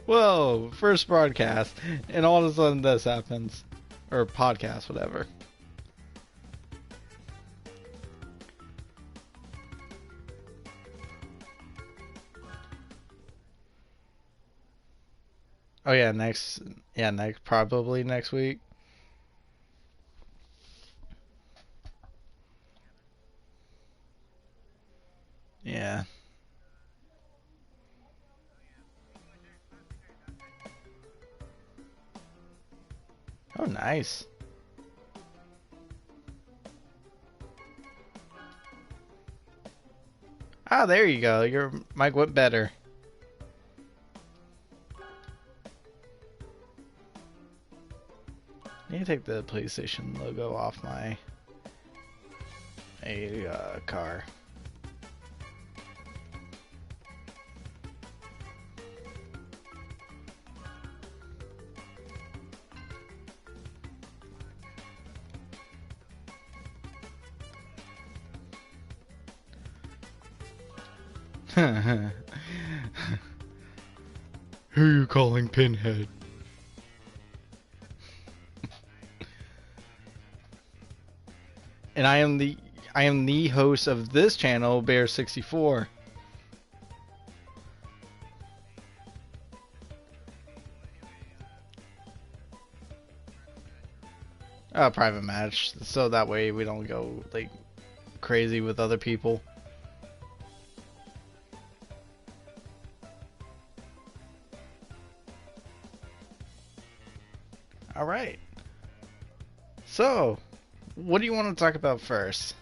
Whoa, first broadcast, and all of a sudden this happens. Or podcast, whatever. Oh yeah, probably next week. Yeah. Oh, nice. Ah, there you go. Your mic went better. I need to take the PlayStation logo off my car. Who are you calling Pinhead? And I am the host of this channel, Bear64. A private match, so that way we don't go like crazy with other people. All right. So, what do you want to talk about first?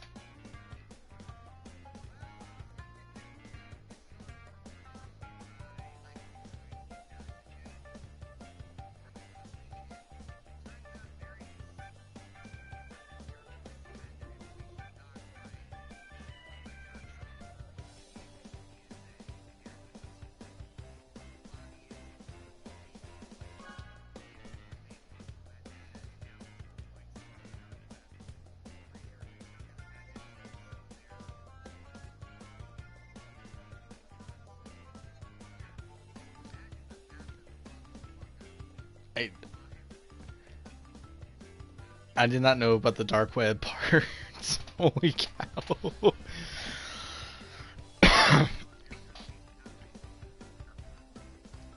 I did not know about the dark web parts. Holy cow.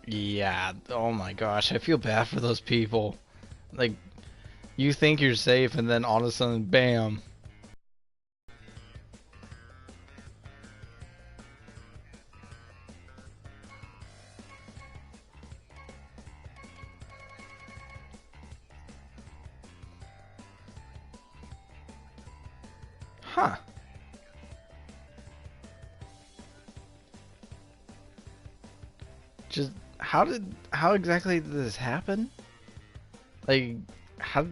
Yeah, oh my gosh, I feel bad for those people. Like, you think you're safe and then all of a sudden, bam. Huh. Just, how exactly did this happen? Like, how...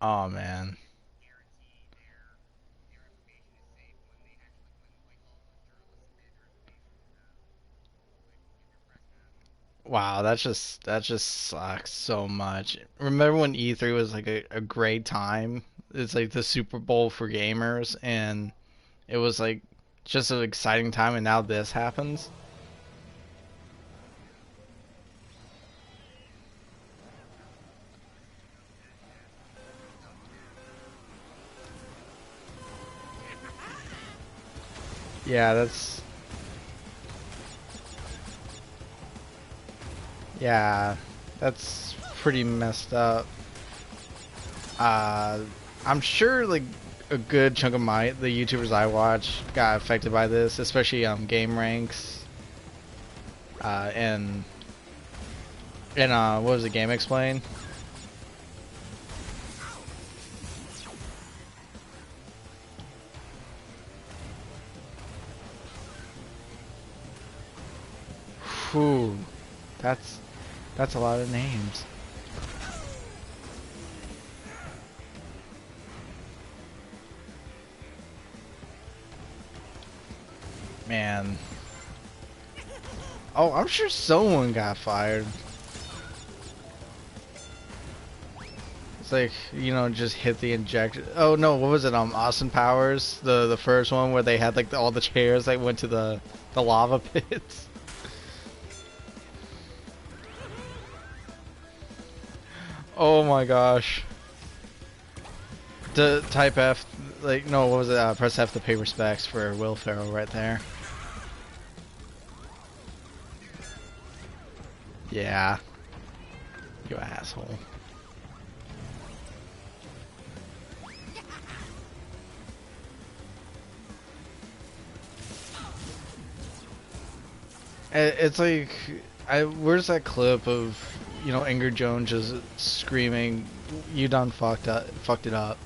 Oh, man. Wow, that just sucks so much. Remember when E3 was like a great time? It's like the Super Bowl for gamers, and it was like just an exciting time, and now this happens. Yeah, yeah, that's pretty messed up. Uh, I'm sure like a good chunk of the YouTubers I watch got affected by this, especially Game Ranks, and what was the Game Explain? Whew, that's a lot of names. Man. Oh, I'm sure someone got fired. It's like, you know, just hit the injector. Oh no, what was it? Austin Powers, the first one where they had like all the chairs that went to the lava pits. Oh my gosh. The type F, like no, what was it? Press F to pay respects for Will Ferrell right there. Yeah, you asshole. It's like, where's that clip of, you know, Ingrid Jones just screaming, "You done fucked it up."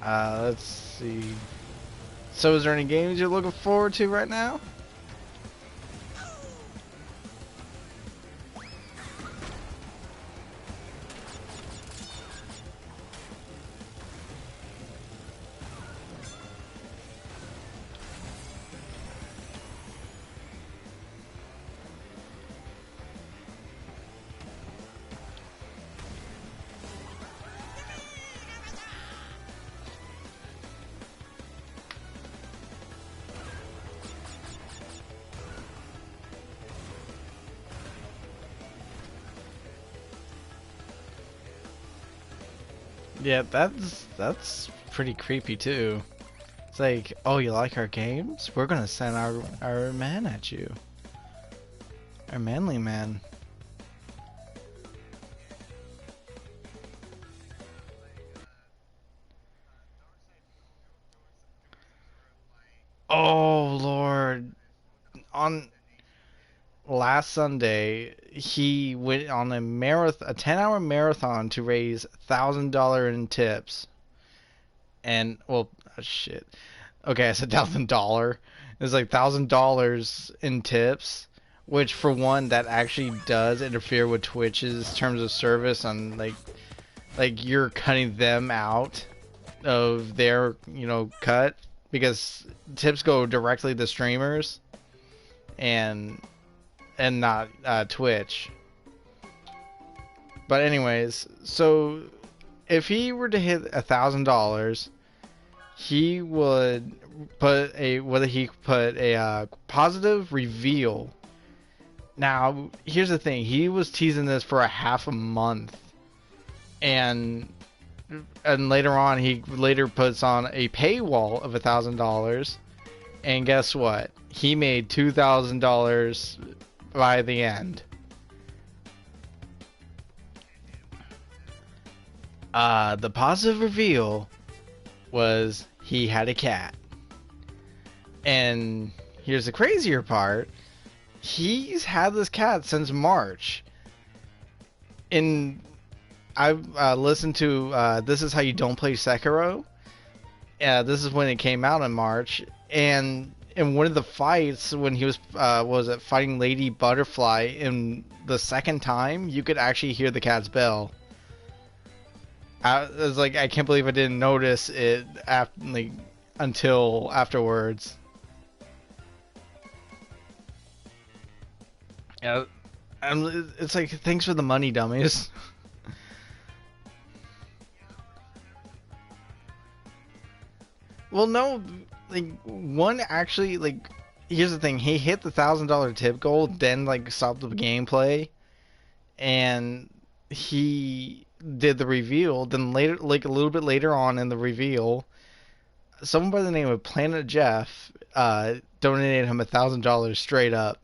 Let's see. So, is there any games you're looking forward to right now? Yeah, that's pretty creepy too. It's like, oh, you like our games? We're gonna send our man at you, our manly man. Oh Lord! On last Sunday, he went on a 10-hour marathon to raise $1,000 in tips, and well, shit. Okay, I said $1,000. It's like $1,000 in tips, which for one, that actually does interfere with Twitch's terms of service on like you're cutting them out of their, you know, cut, because tips go directly to streamers and not Twitch. But anyways, so if he were to hit $1,000, he would put a positive reveal. Now, here's the thing: he was teasing this for a half a month, and later on, he later puts on a paywall of $1,000, and guess what? He made $2,000 by the end. The positive reveal was he had a cat. And here's the crazier part. He's had this cat since March. And I've listened to This Is How You Don't Play Sekiro. This is when it came out in March. And in one of the fights, when he was fighting Lady Butterfly, in the second time, you could actually hear the cat's bell. I was like, I can't believe I didn't notice it until afterwards. Yeah, it's like, thanks for the money, dummies. Well, no, like one actually, like, here's the thing: he hit the $1,000 tip goal, then like stopped the gameplay, and he did the reveal. Then later, like a little bit later on in the reveal, someone by the name of Planet Jeff donated him $1,000 straight up.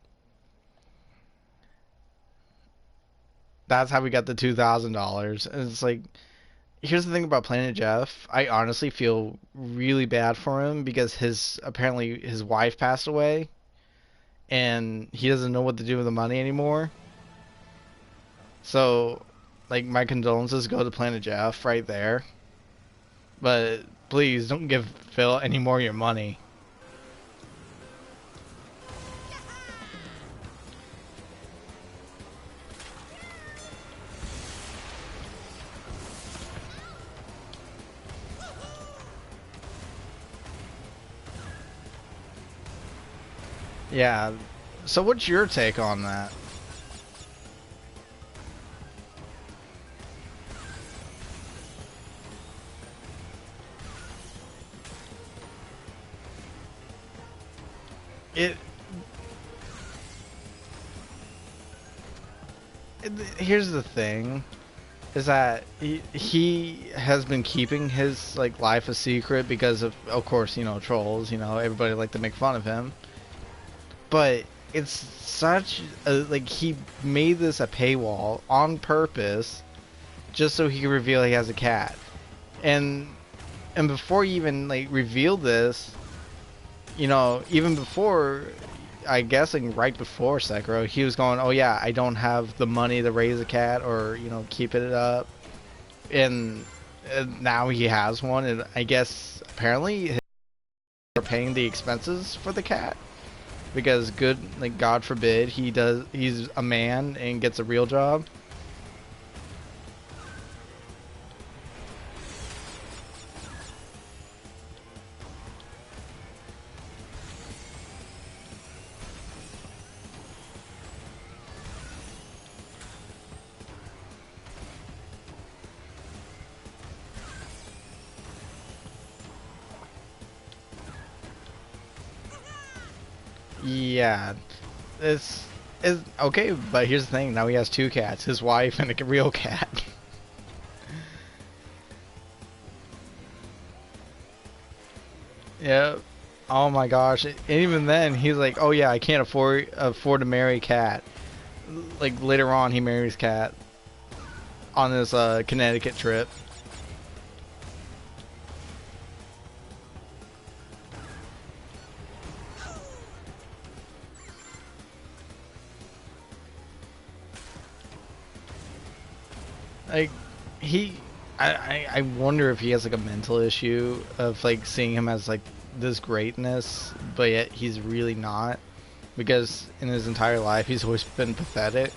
That's how we got the $2,000. And it's like, here's the thing about Planet Jeff. I honestly feel really bad for him because apparently his wife passed away, and he doesn't know what to do with the money anymore. So, like, my condolences go to Planet Jeff right there. But please don't give Phil any more of your money. Yeah. So what's your take on that? It, here's the thing is that he has been keeping his like life a secret because of course, you know, trolls, you know, everybody like to make fun of him. But it's such a, like he made this a paywall on purpose just so he could reveal he has a cat. And before he even like revealed this, you know, even before, I guessing right before Sekiro, he was going, "Oh yeah, I don't have the money to raise a cat or you know keep it up," and now he has one, and I guess apparently they're paying the expenses for the cat because good, like God forbid, he's a man and gets a real job. Yeah, it's okay, but here's the thing: now he has two cats, his wife and a real cat. Yeah. Oh my gosh! And even then, he's like, "Oh yeah, I can't afford to marry Cat." Like later on, he marries Cat on this Connecticut trip. Like he, I wonder if he has like a mental issue of like seeing him as like this greatness, but yet he's really not because in his entire life he's always been pathetic.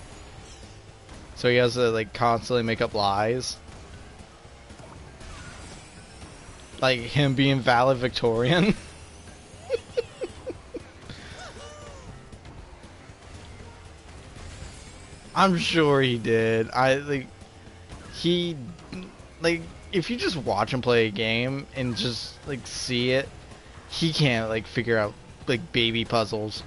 So he has to like constantly make up lies, like him being valedictorian. I'm sure he did. I like he like if you just watch him play a game and just like see it, he can't like figure out like baby puzzles.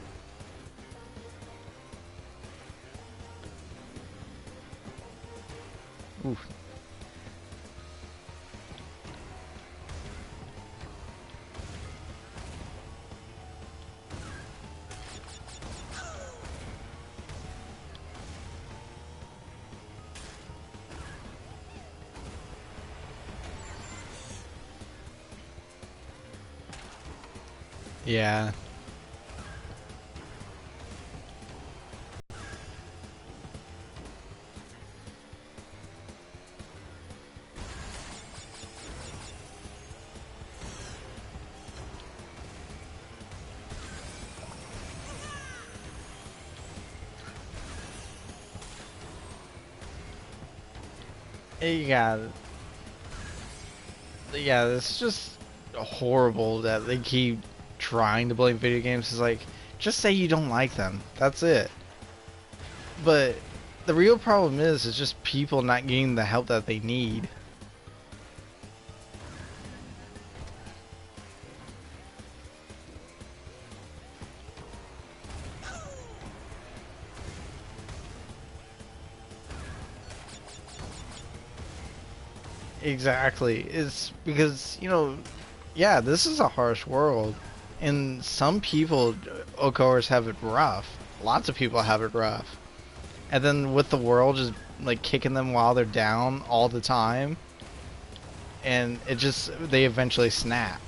Oof. Yeah. Yeah. Yeah, it's just horrible that they keep trying to blame video games. It's like, just say you don't like them. That's it. But the real problem is just people not getting the help that they need. Exactly. It's because, you know, yeah, this is a harsh world. And some people, of course, have it rough. Lots of people have it rough. And then with the world just like kicking them while they're down all the time, and it just they eventually snap.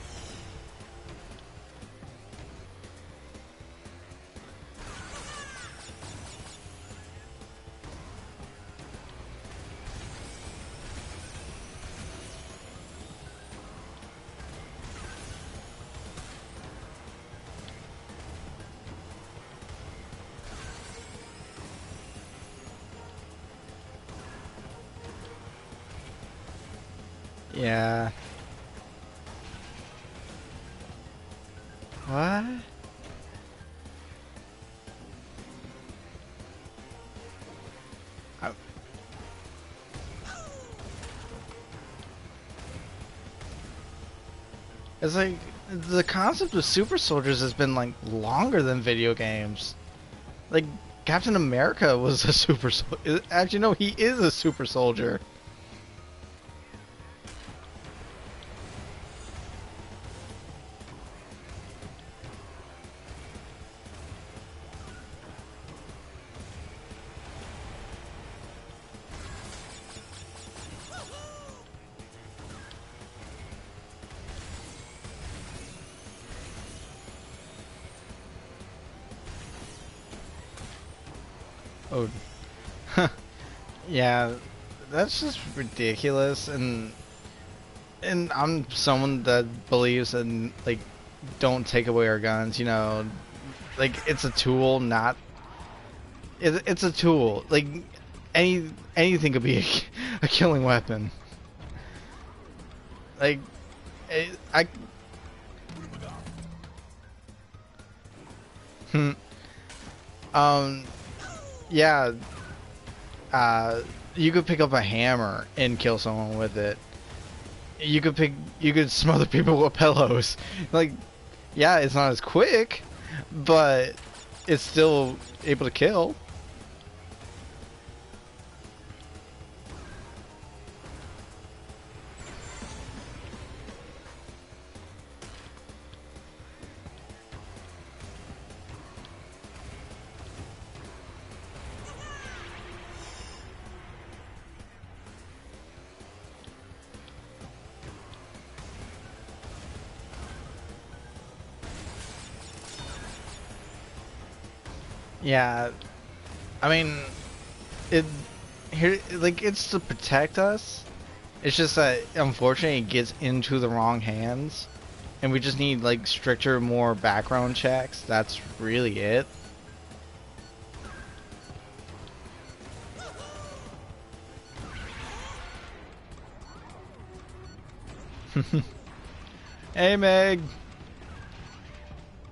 Yeah. What? It's like the concept of super soldiers has been like longer than video games. Like Captain America was a super soldier. Actually, no, he is a super soldier. Oh, yeah, that's just ridiculous. And I'm someone that believes in like don't take away our guns. You know, like it's a tool, not it's a tool. Like anything could be a killing weapon. Like I. um. Yeah. You could pick up a hammer and kill someone with it. You could smother people with pillows. Like, yeah, it's not as quick, but it's still able to kill. Yeah, I mean, it here like it's to protect us. It's just that unfortunately it gets into the wrong hands, and we just need like stricter, more background checks. That's really it. Hey Meg.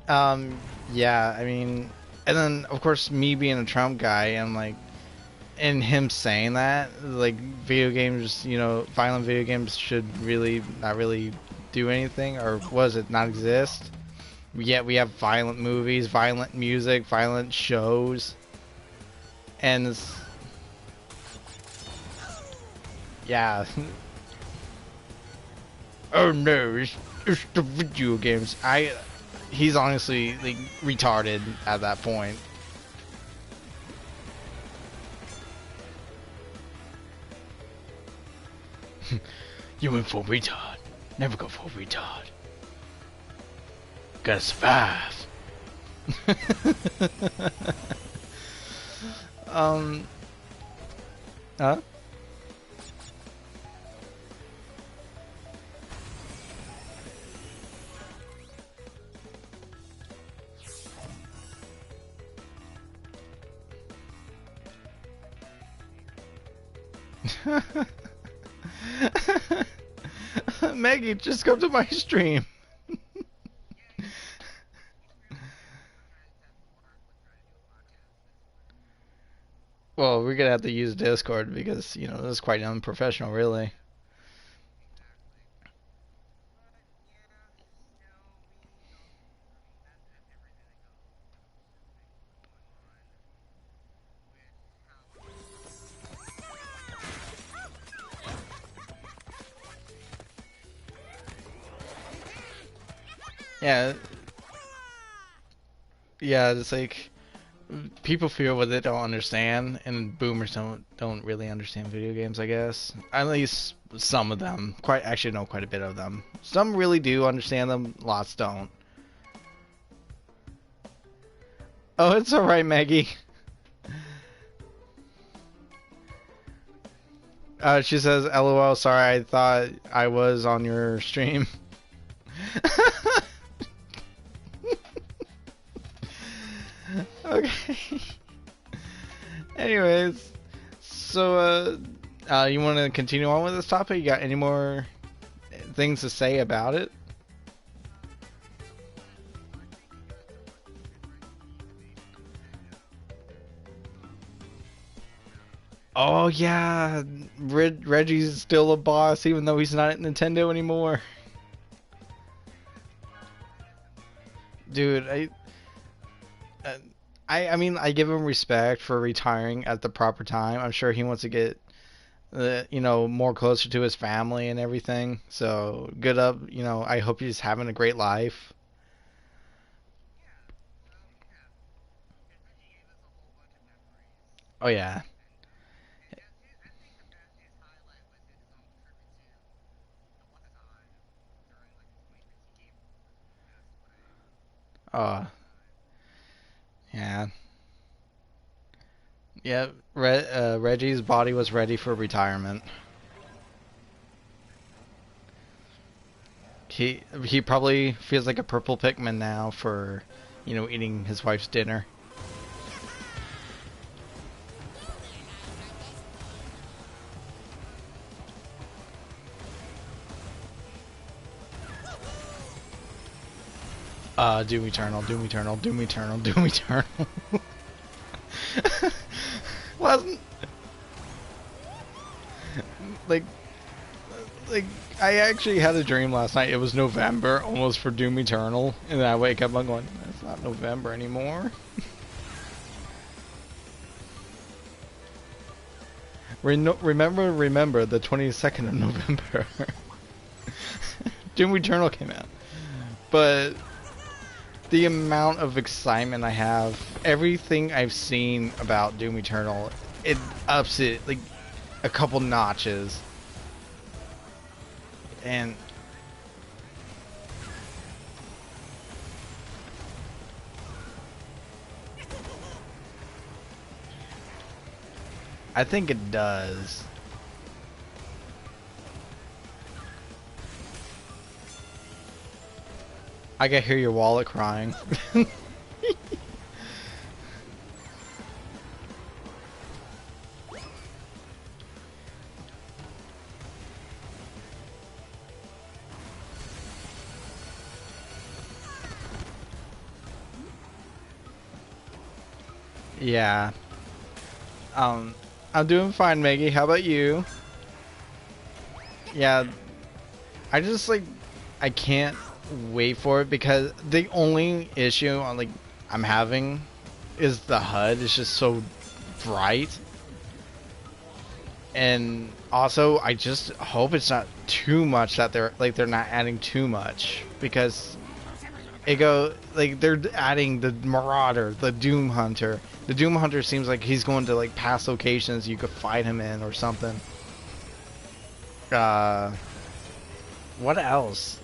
Um, yeah, I mean, and then of course me being a Trump guy and like, and him saying that like video games, you know, violent video games should really not really do anything, or was it not exist? Yet we have violent movies, violent music, violent shows, and yeah. Oh no, it's the video games. He's honestly like retarded at that point. You went for retard. Never go for retard. Gotta survive. um. Huh? Maggie, just come to my stream. Well, we're gonna have to use Discord because, you know, this is quite unprofessional, really. Yeah, yeah, it's like people feel what they don't understand, and boomers don't really understand video games, I guess. At least some of them. Quite actually know quite a bit of them. Some really do understand them, lots don't. Oh, it's alright, Maggie. She says, LOL, sorry, I thought I was on your stream. Okay. Anyways, so you want to continue on with this topic? You got any more things to say about it? Oh yeah, Reggie's still a boss even though he's not at Nintendo anymore. dude, uh, I mean, I give him respect for retiring at the proper time. I'm sure he wants to get, more closer to his family and everything. So good up, I hope he's having a great life. Oh yeah. Oh yeah. Yeah. Reggie's body was ready for retirement. He probably feels like a purple Pikmin now for, eating his wife's dinner. Doom Eternal, Doom Eternal, Doom Eternal, Doom Eternal. Wasn't like like I actually had a dream last night. It was November, almost for Doom Eternal, and then I wake up, I'm going, it's not November anymore. Remember the 22nd of November. Doom Eternal came out, but the amount of excitement I have, everything I've seen about Doom Eternal, it ups it like a couple notches. And I think it does. I can hear your wallet crying. Yeah. Um, I'm doing fine, Maggie. How about you? Yeah, I just like I can't wait for it because the only issue I'm having is the HUD is just so bright. And also I just hope it's not too much that they're not adding too much because they're adding the Marauder, the Doom Hunter. The Doom Hunter seems like he's going to like past locations you could fight him in or something. Uh, what else?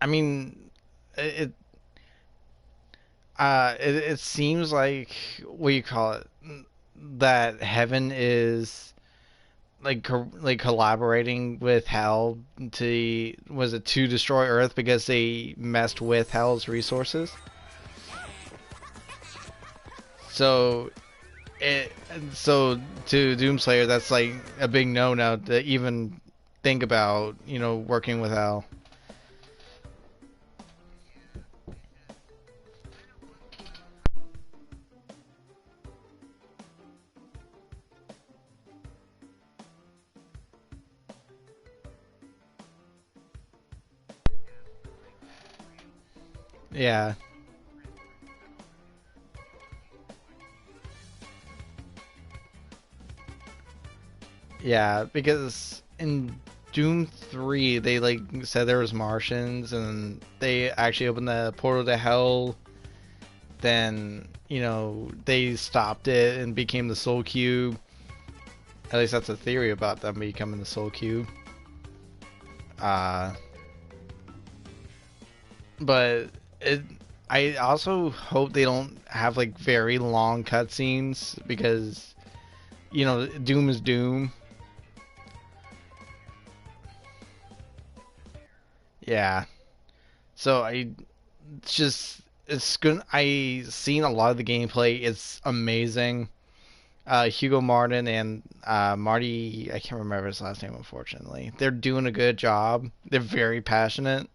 I mean, it it seems like what you call it that Heaven is like collaborating with Hell to destroy Earth because they messed with Hell's resources. So it so to Doomslayer, that's like a big no-no to even think about, working with Hell. Yeah, yeah, because in Doom 3 they like said there was Martians and they actually opened the portal to Hell. Then, they stopped it and became the Soul Cube. At least that's a theory about them becoming the Soul Cube. Uh, but it, I also hope they don't have like very long cutscenes because Doom is Doom. Yeah. So it's just it's good. I seen a lot of the gameplay. It's amazing. Hugo Martin and Marty, I can't remember his last name unfortunately. They're doing a good job. They're very passionate.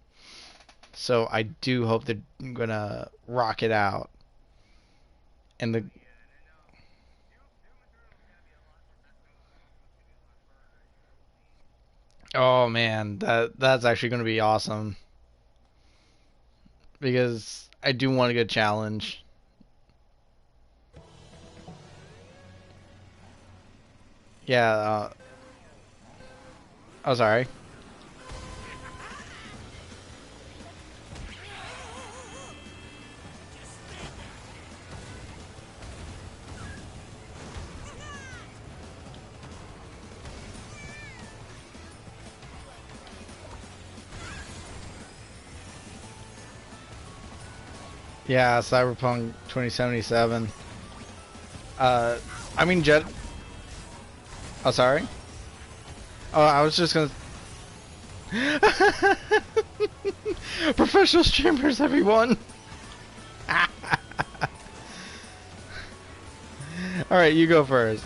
So I do hope they're gonna rock it out. And the Oh man, that's actually going to be awesome because I do want a good challenge. Yeah. Oh, sorry. Yeah, Cyberpunk 2077. Uh, I mean Jet. Oh, sorry. Oh, I was just gonna. Professional streamers, everyone. All right, you go first.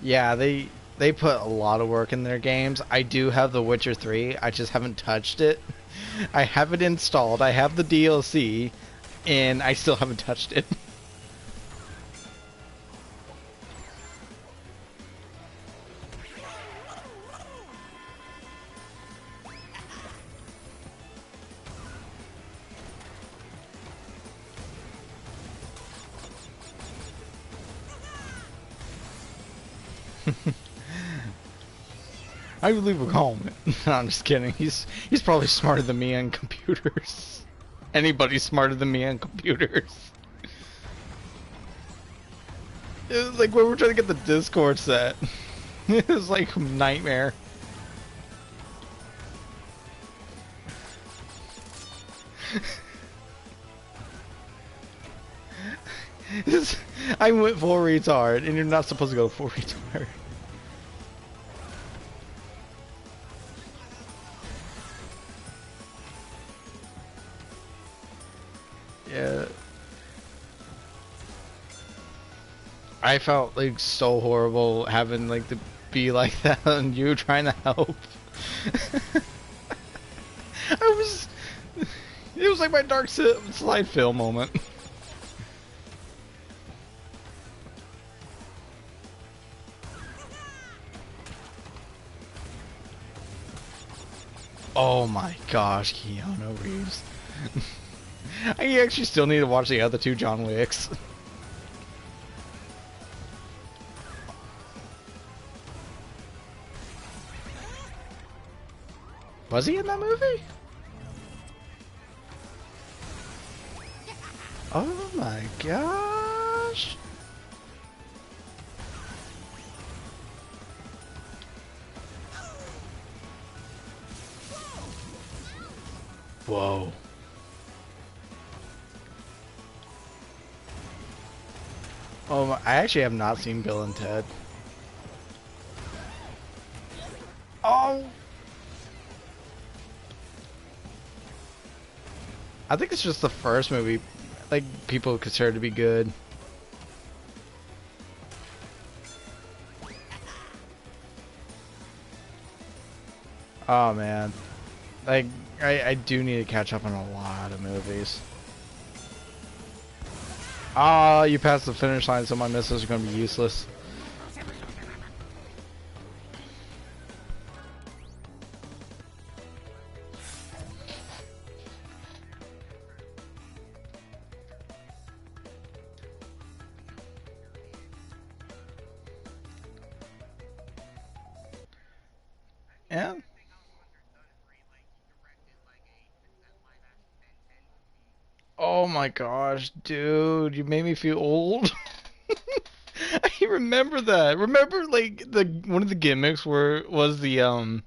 Yeah, they put a lot of work in their games. I do have The Witcher 3. I just haven't touched it. I have it installed. I have the DLC, and I still haven't touched it. I believe we'll call him it. No, I'm just kidding. He's probably smarter than me on computers. Anybody's smarter than me on computers. It was like when we were trying to get the Discord set. It was like a nightmare. I went full retard, and you're not supposed to go full retard. Yeah. I felt like so horrible having like to be like that and you trying to help. I was. It was like my dark slide film moment. Oh my gosh, Keanu Reeves. I actually still need to watch the other two John Wicks. Was he in that movie? Oh my gosh. Whoa. Oh, I actually have not seen Bill and Ted. Oh. I think it's just the first movie, like, people consider to be good. Oh man, like I do need to catch up on a lot of movies. Ah, oh, you passed the finish line, so my missiles are gonna be useless. Yeah. Oh my gosh, dude, you made me feel old. I remember that. Remember, like the one of the gimmicks were was the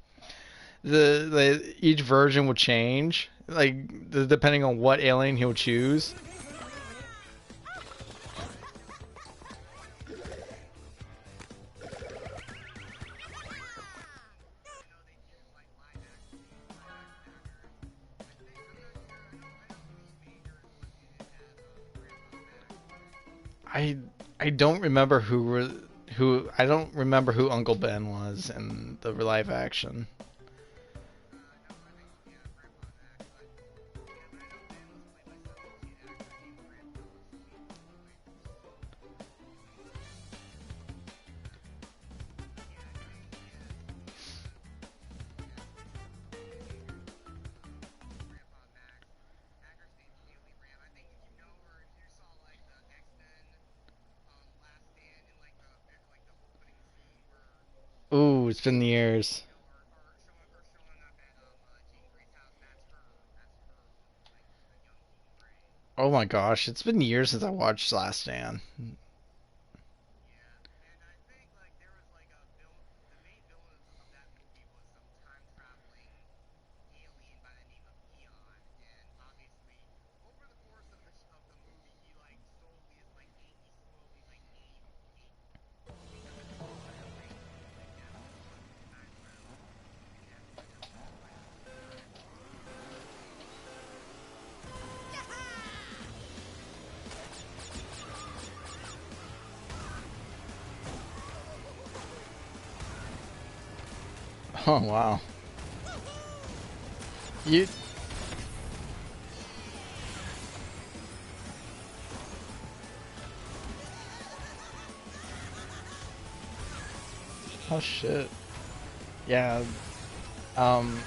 each version would change, like depending on what alien he'll choose. I I don't remember who I don't remember who Uncle Ben was in the live action. Ooh, it's been years. Oh my gosh, it's been years since I watched Last Stand. Oh wow. You. Oh shit. Yeah. Um.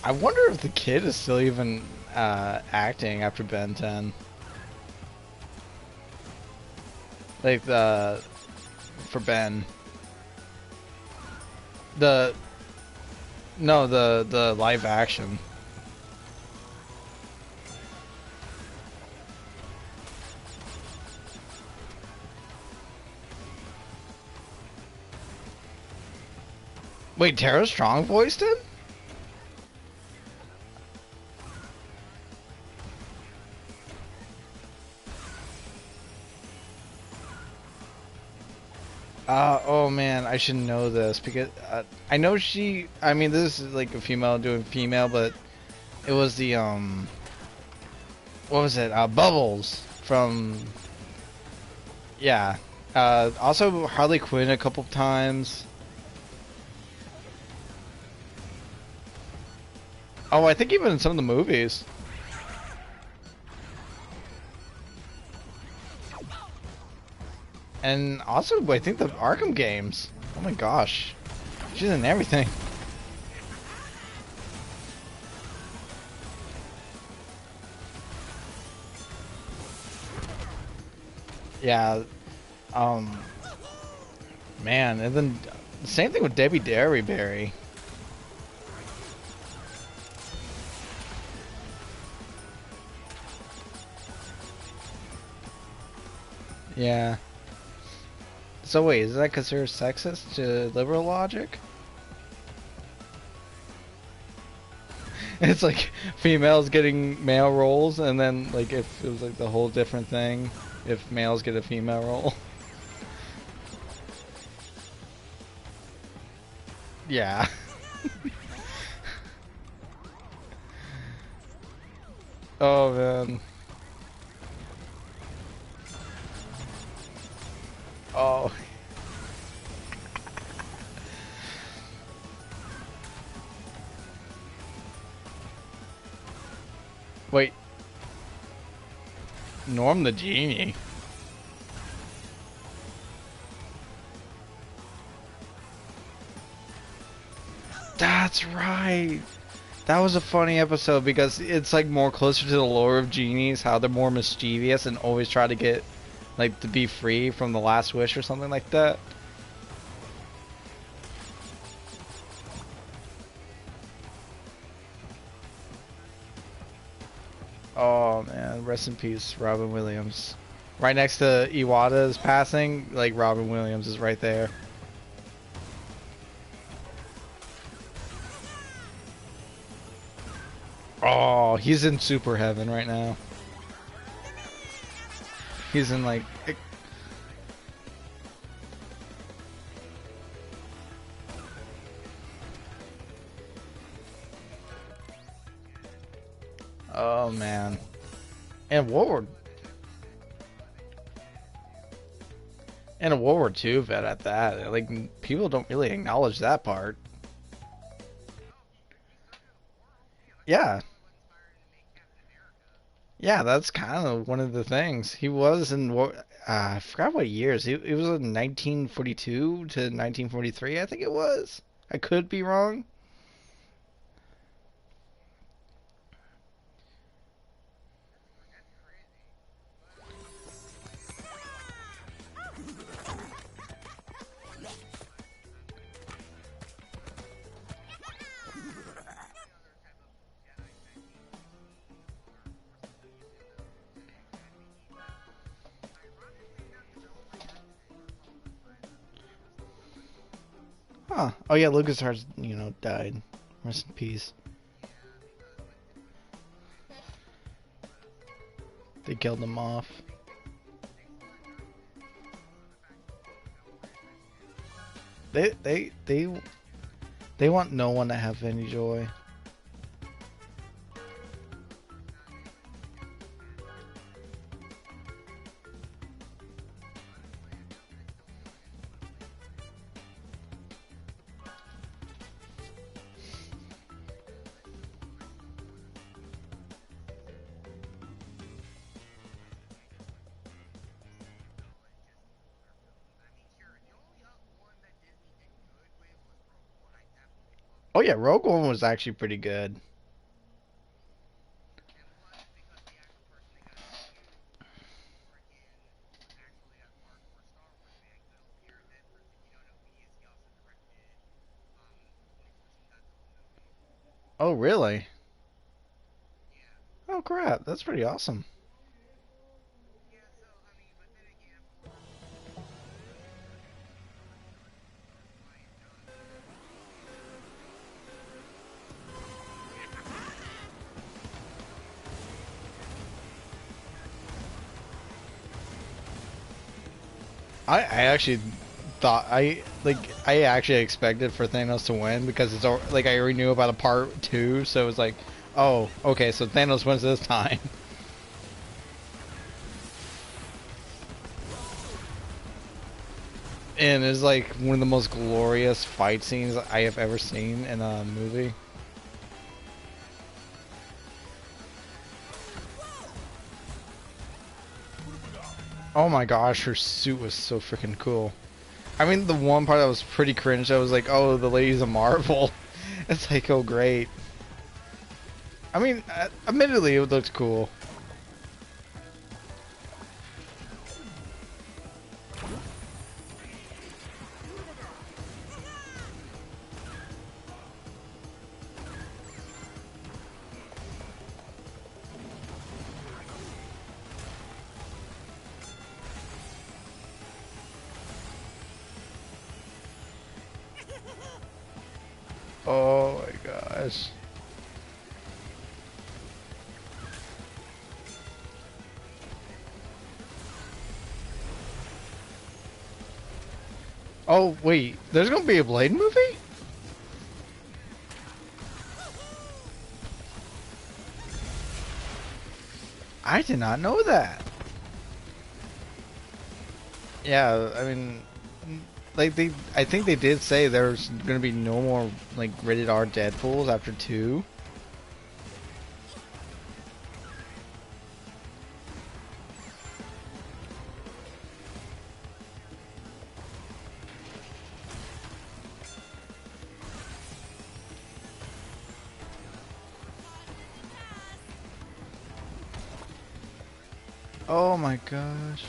I wonder if the kid is still even acting after Ben 10. Like the for Ben. The no the live action. Wait, Tara Strong voiced it? Oh man, I should know this because I know she. I mean, this is like a female doing female, but it was the what was it? Bubbles from yeah. Also Harley Quinn a couple times. Oh, I think even in some of the movies. And also, I think the Arkham games. Oh my gosh, she's in everything. Yeah. Um. Man, and then same thing with Debbie Derryberry. Yeah. So wait, is that considered sexist to liberal logic? It's like females getting male roles, and then like if it was like the whole different thing, if males get a female role. Yeah. Oh man. Oh. Wait. Norm the Genie. That's right. That was a funny episode because it's like more closer to the lore of genies, how they're more mischievous and always try to get like to be free from the last wish or something like that. Oh man, rest in peace, Robin Williams. Right next to Iwata's passing, like Robin Williams is right there. Oh, he's in super heaven right now. He's in like oh man. And a World War II vet at that. Like people don't really acknowledge that part. Yeah. Yeah, that's kind of one of the things. He was in I forgot what years. He was in 1942 to 1943, I think it was. I could be wrong. Huh. Oh yeah, LucasArts, died. Rest in peace. They killed him off. They they they they want no one to have any joy. Oh yeah, Rogue One was actually pretty good. Oh really? Oh crap, that's pretty awesome. I actually thought I actually expected for Thanos to win because like I already knew about a part two, so it was like, oh, okay, so Thanos wins this time. And it's like one of the most glorious fight scenes I have ever seen in a movie. Oh my gosh, her suit was so freaking cool. I mean, the one part that was pretty cringe, I was like, oh, the lady's a Marvel. It's like, oh, great. I mean, admittedly, it looks cool. Oh my gosh. Oh, wait, there's gonna be a Blade movie? I did not know that. Yeah, I mean, I think they did say there's gonna be no more like rated R Deadpools after two. Oh my gosh.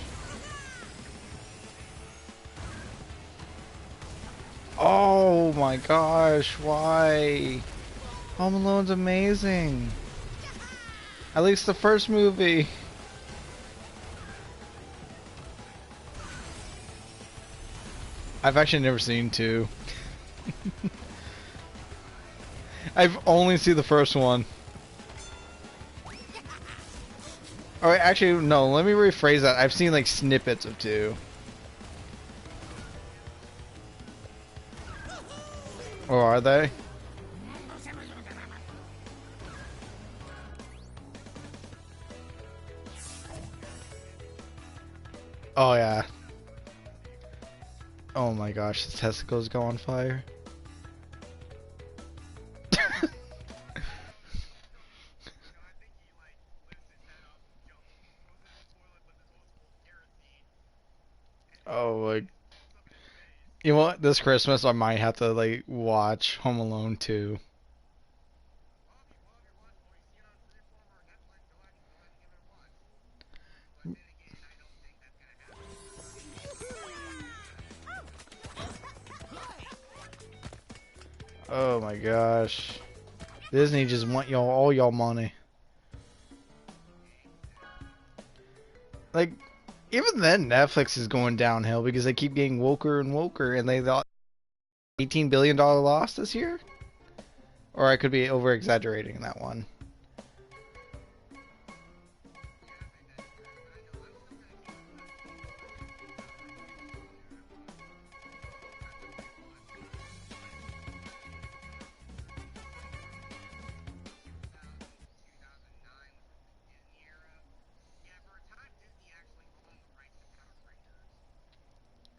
Oh my gosh, why? Home Alone's amazing. At least the first movie. I've actually never seen two. I've only seen the first one. Alright, actually, no, let me rephrase that. I've seen like snippets of two. Or are they? Oh yeah. Oh my gosh, the testicles go on fire. Oh my. You know what? This Christmas I might have to like watch Home Alone 2. Oh my gosh. Disney just want y'all all y'all money. Like even then Netflix is going downhill because they keep getting woker and woker and they thought $18 billion loss this year? Or I could be over exaggerating that one.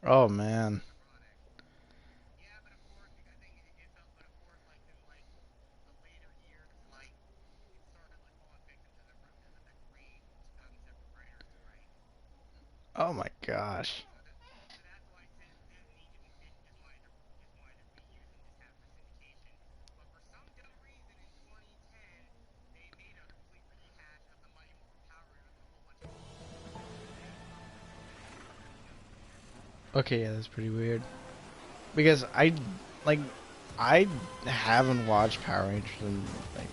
Oh man. Oh my gosh. Okay, yeah, that's pretty weird. Because like I haven't watched Power Rangers like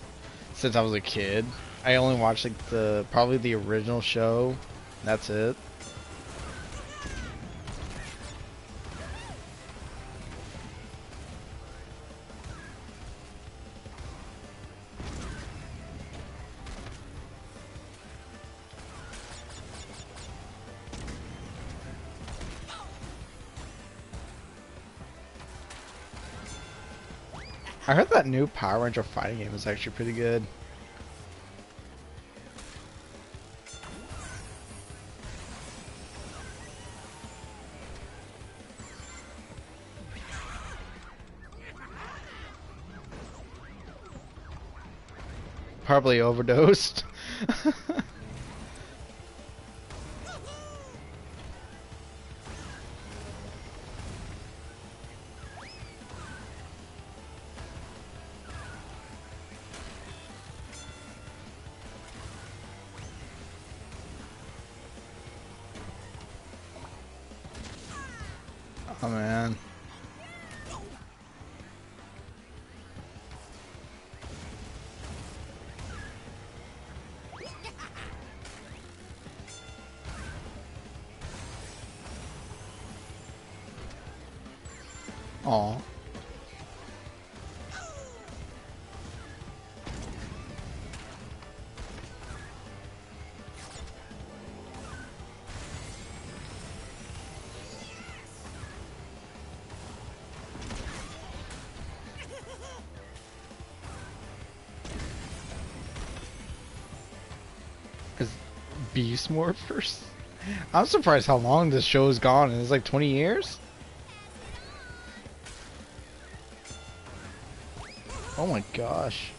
since I was a kid. I only watched like the probably the original show. That's it. I heard that new Power Ranger fighting game is actually pretty good. Probably overdosed. Oh man. Aw. Is Beast Morphers? I'm surprised how long this show's gone. It's like 20 years? Oh my gosh.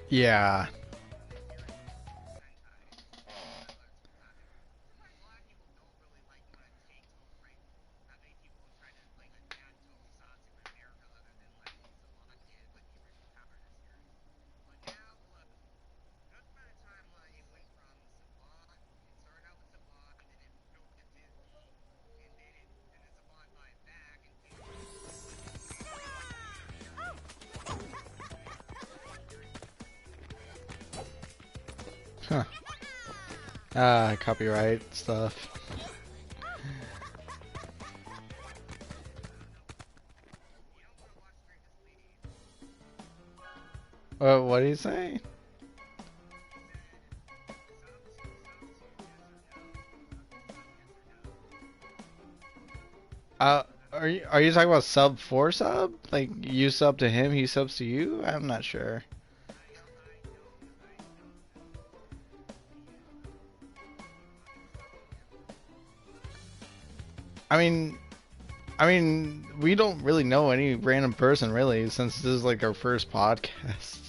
Yeah. Huh. Ah, copyright stuff. What do you say? Are you talking about sub for sub? Like you sub to him, he subs to you? I'm not sure. I mean, we don't really know any random person really, since this is like our first podcast.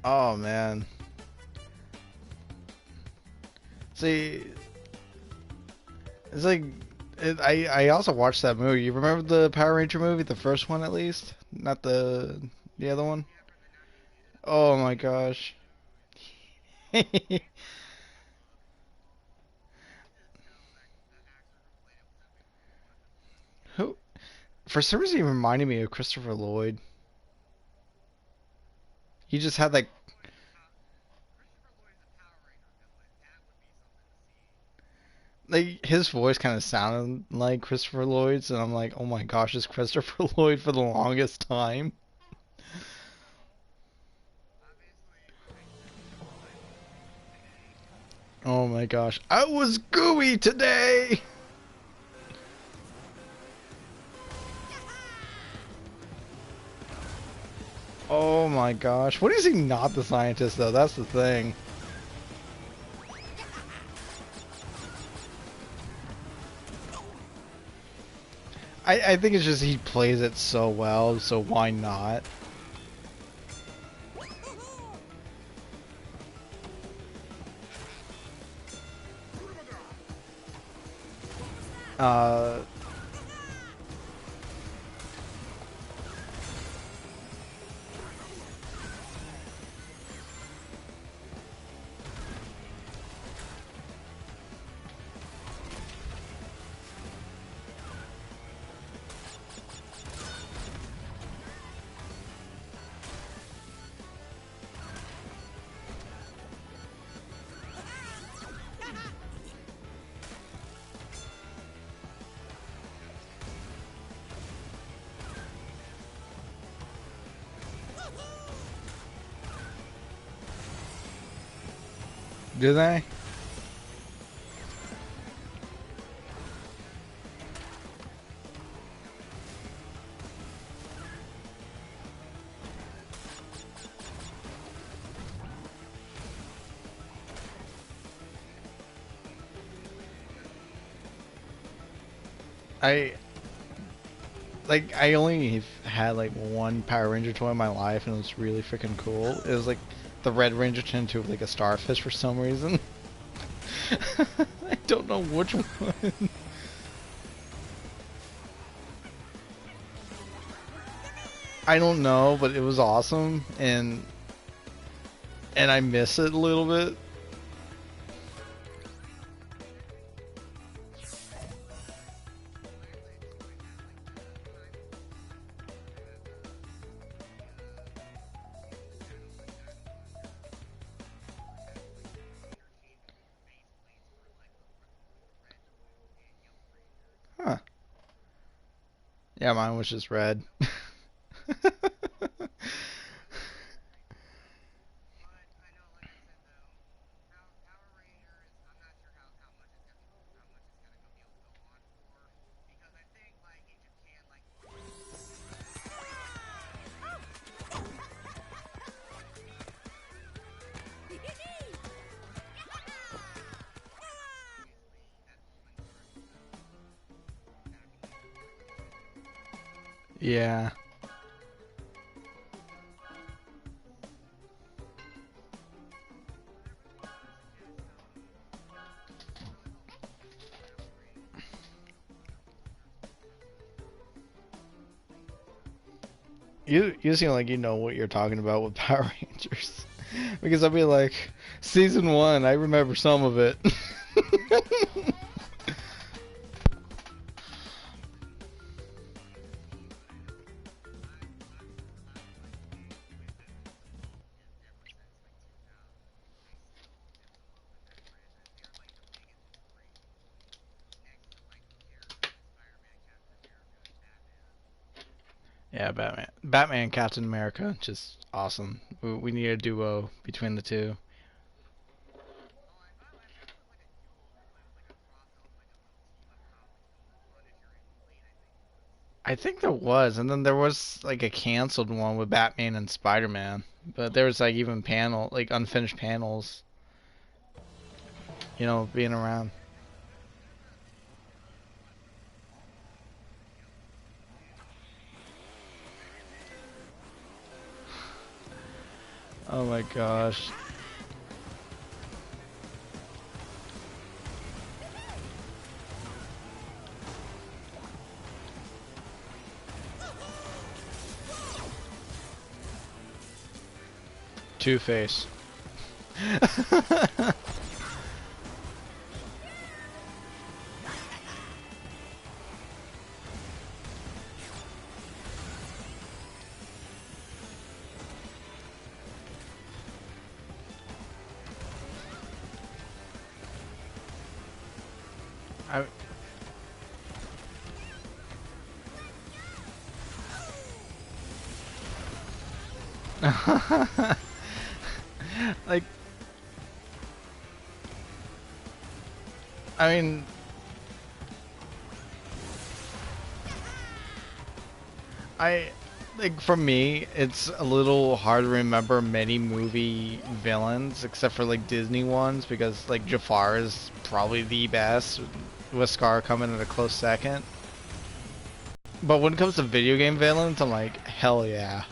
Oh man. See, it's like I also watched that movie. You remember the Power Ranger movie, the first one at least, not the other one? Oh my gosh. For some reason, he reminded me of Christopher Lloyd. He just had like his voice kind of sounded like Christopher Lloyd's, and I'm like, oh my gosh, it's Christopher Lloyd for the longest time. Oh my gosh, I was gooey today. Oh my gosh, what is he not the scientist though? That's the thing. I think it's just he plays it so well, so why not? Uh, do they? I I only had like one Power Ranger toy in my life, and it was really freaking cool. It was like the Red Ranger turned into like a starfish for some reason. I don't know which one. I don't know, but it was awesome, and I miss it a little bit. Huh. Yeah, mine was just red. Yeah. You seem like you know what you're talking about with Power Rangers. Because I'll be like, season one, I remember some of it. Yeah, Batman. Batman and Captain America, just awesome. We need a duo between the two. I think there was, and then there was like a canceled one with Batman and Spider-Man. But there was like even like unfinished panels, being around. Oh my gosh. Two-Face. I like I mean I like for me it's a little hard to remember many movie villains except for like Disney ones because like Jafar is probably the best with Scar coming in a close second. But when it comes to video game villains, I'm like, hell yeah.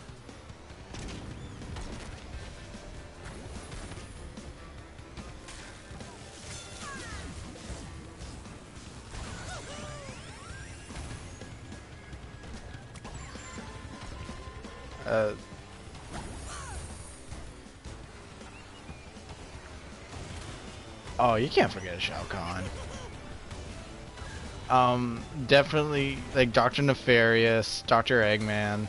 Uh, oh, you can't forget Shao Kahn. Definitely like Dr. Nefarious, Dr. Eggman.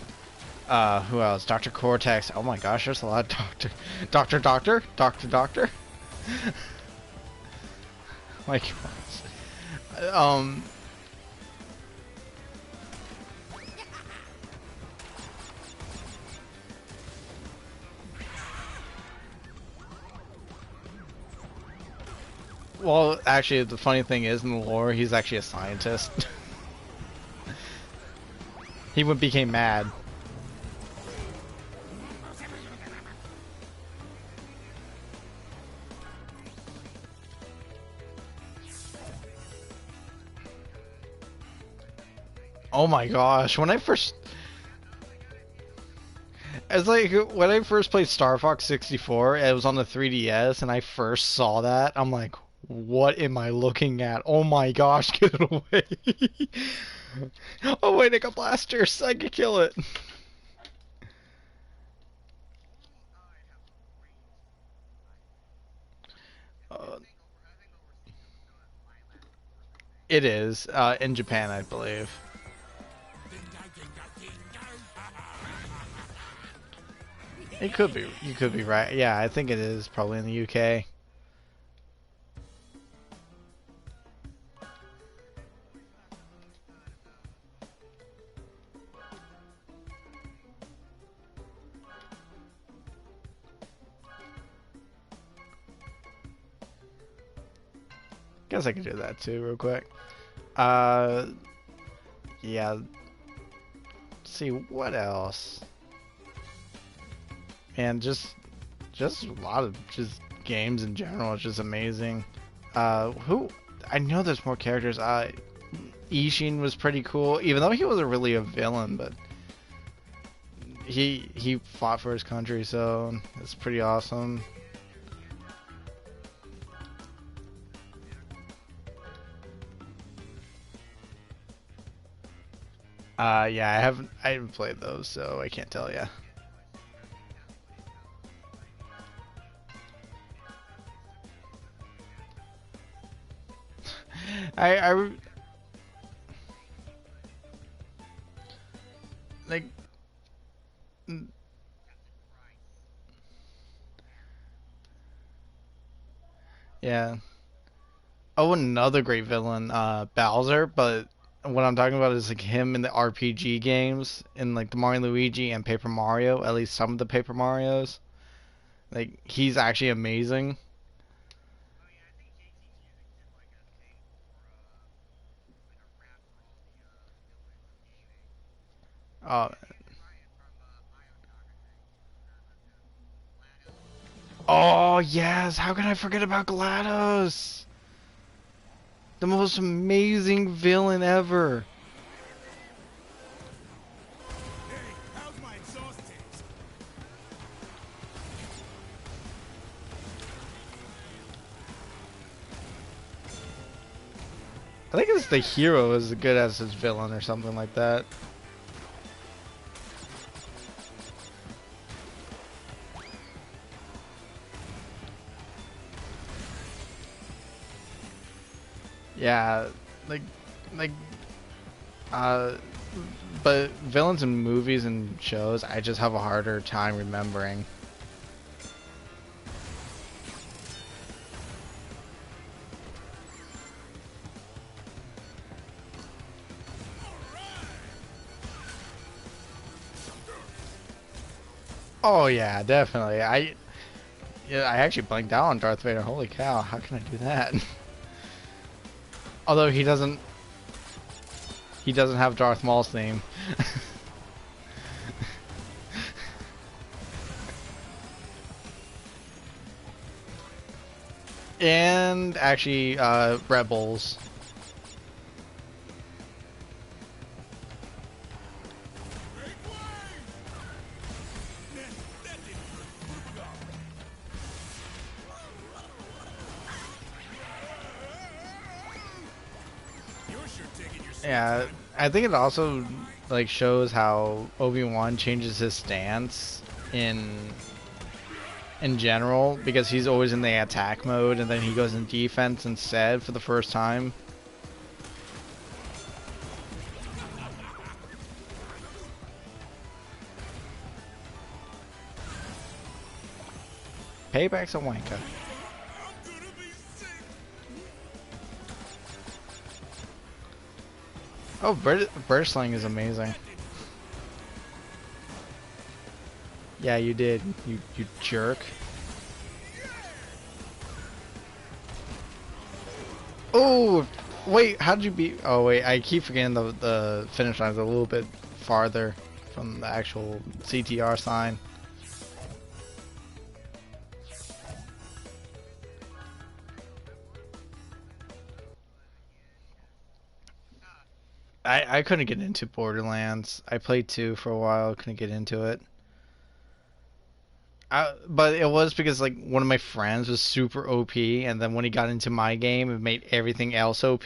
Who else? Dr. Cortex. Oh my gosh, there's a lot of Doctor. Like, um, well, actually, the funny thing is in the lore, he's actually a scientist. He became mad. Oh my gosh, it's like when I first played Star Fox 64, it was on the 3DS, and I first saw that, I'm like, what am I looking at? Oh my gosh, get it away. Oh wait, I got blasters, I can kill it. Uh, it is, in Japan, I believe. It could be, you could be right. Yeah, I think it is probably in the UK. Guess I could do that too, real quick. Uh, yeah. Let's see what else. And just a lot of just games in general. It's just amazing. Who? I know there's more characters. Ishin was pretty cool, even though he wasn't really a villain, but he fought for his country, so it's pretty awesome. Yeah, I haven't played those, so I can't tell you. I like yeah. Oh, another great villain, Bowser, but what I'm talking about is like him in the RPG games, in like the Mario and Luigi and Paper Mario, at least some of the Paper Marios. Like he's actually amazing. Uh, oh yes, how can I forget about GLaDOS? The most amazing villain ever. I think it's the hero is as good as his villain or something like that. Yeah, like, like, uh, but villains in movies and shows, I just have a harder time remembering. Oh yeah, definitely. I actually blanked out on Darth Vader. Holy cow! How can I do that? Although he doesn't have Darth Maul's theme. And actually, Rebels. Yeah, I think it also like shows how Obi-Wan changes his stance in general because he's always in the attack mode and then he goes in defense instead for the first time. Payback's a wanker. Oh, British slang is amazing. Yeah, you did. You jerk. Oh, wait, how did you beat... Oh, wait, I keep forgetting the finish line is a little bit farther from the actual CTR sign. I couldn't get into Borderlands. I played 2 for a while, couldn't get into it. But it was because like one of my friends was super OP, and then when he got into my game, it made everything else OP,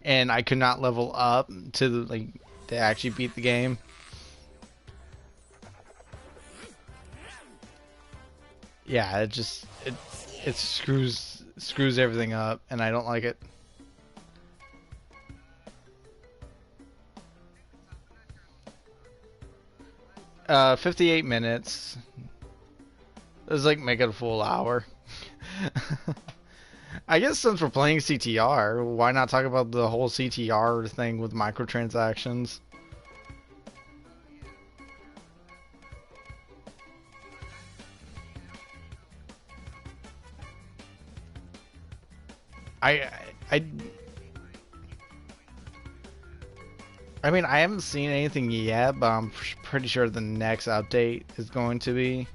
and I could not level up to actually beat the game. Yeah, it screws everything up, and I don't like it. 58 minutes. It was like make it a full hour. I guess since we're playing CTR, why not talk about the whole CTR thing with microtransactions? I I I mean I haven't seen anything yet, but I'm pretty sure the next update is going to be,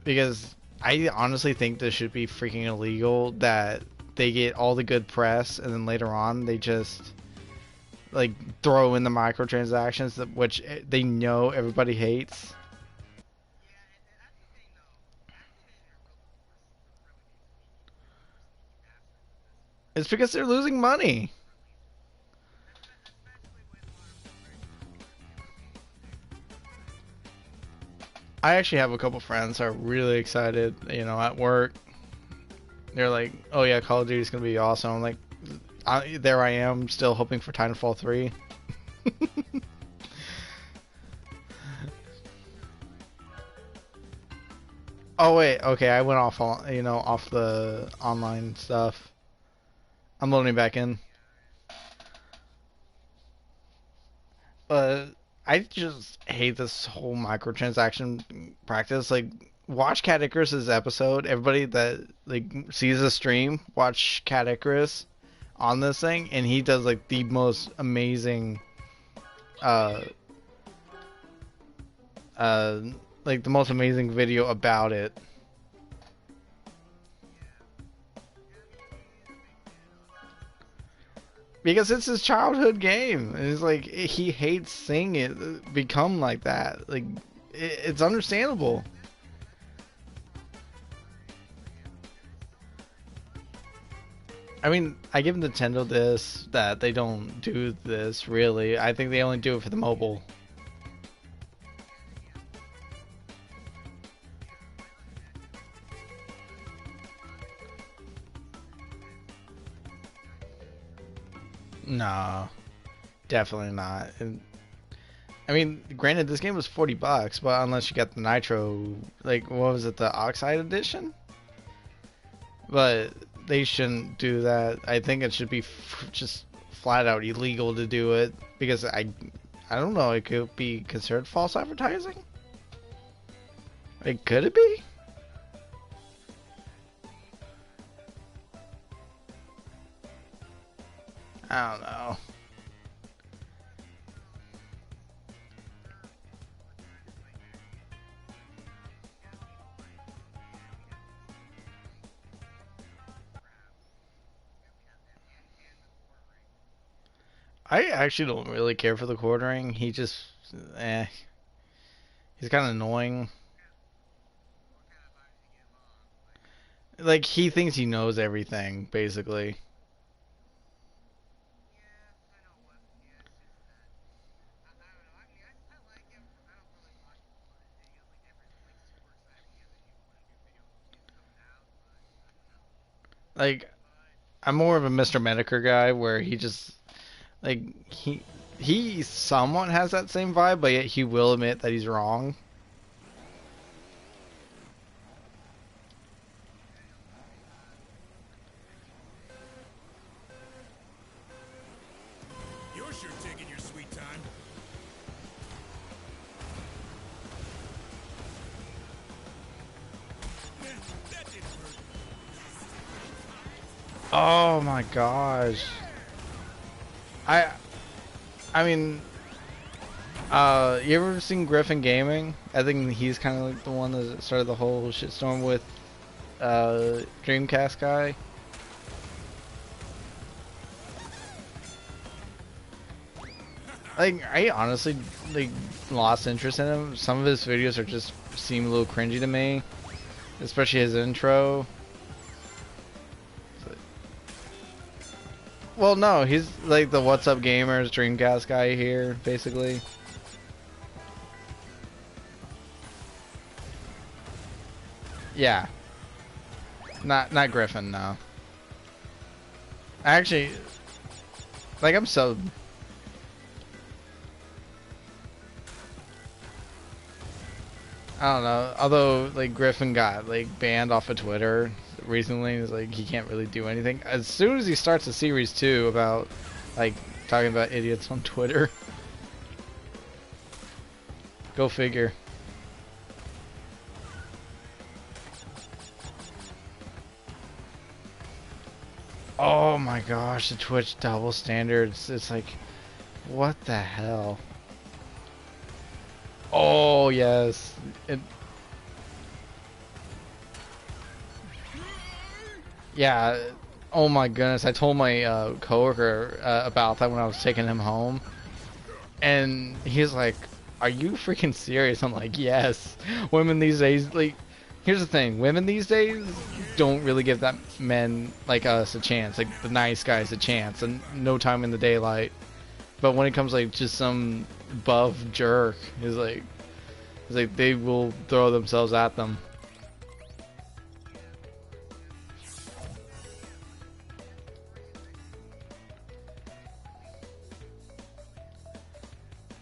because I honestly think this should be freaking illegal that they get all the good press and then later on they just like throw in the microtransactions which they know everybody hates. It's because they're losing money. I actually have a couple friends who are really excited, at work. They're like, "Oh yeah, Call of Duty is gonna be awesome." I'm like, there I am, still hoping for Titanfall 3. Oh wait, okay, I went off off the online stuff. I'm loading back in. I just hate this whole microtransaction practice. Like, watch Cat Icarus's episode. Everybody that like sees the stream, watch Cat Icarus on this thing, and he does like the most amazing, uh, uh, like the most amazing video about it. Because it's his childhood game. And it's like he hates seeing it become like that. Like it's understandable. I mean, I give Nintendo this that they don't do this really. I think they only do it for the mobile. No, definitely not. And, I mean, granted, this game was $40, but unless you got the Nitro, like what was it, the Oxide Edition? But they shouldn't do that. I think it should be just flat out illegal to do it because I don't know. It could be considered false advertising. Like, could it be? I don't know. I actually don't really care for the quartering. He just, eh, he's kind of annoying. Like, he thinks he knows everything, basically. Like, I'm more of a Mr. Medicare guy where he just, like, he somewhat has that same vibe, but yet he will admit that he's wrong. You're sure taking your sweet time. That didn't hurt. Oh my gosh. I I mean, you ever seen Griffin Gaming? I think he's kind of like the one that started the whole shitstorm with Dreamcast guy. Like, I honestly like lost interest in him. Some of his videos are just seem a little cringy to me, especially his intro. Well, no, he's like the What's Up Gamers Dreamcast guy here, basically. Yeah, not Griffin, no. Actually, like I'm so. I don't know. Although like Griffin got like banned off of Twitter recently, it's like he can't really do anything. As soon as he starts a series 2 about like talking about idiots on Twitter, go figure. Oh my gosh, the Twitch double standards. It's like, what the hell? Oh yes. Yeah. Oh my goodness. I told my coworker about that when I was taking him home, and he's like, "Are you freaking serious?" I'm like, "Yes." Women these days, like, here's the thing: women these days don't really give that men like us a chance, like the nice guys a chance, and no time in the daylight. But when it comes like just some buff jerk, it's like they will throw themselves at them.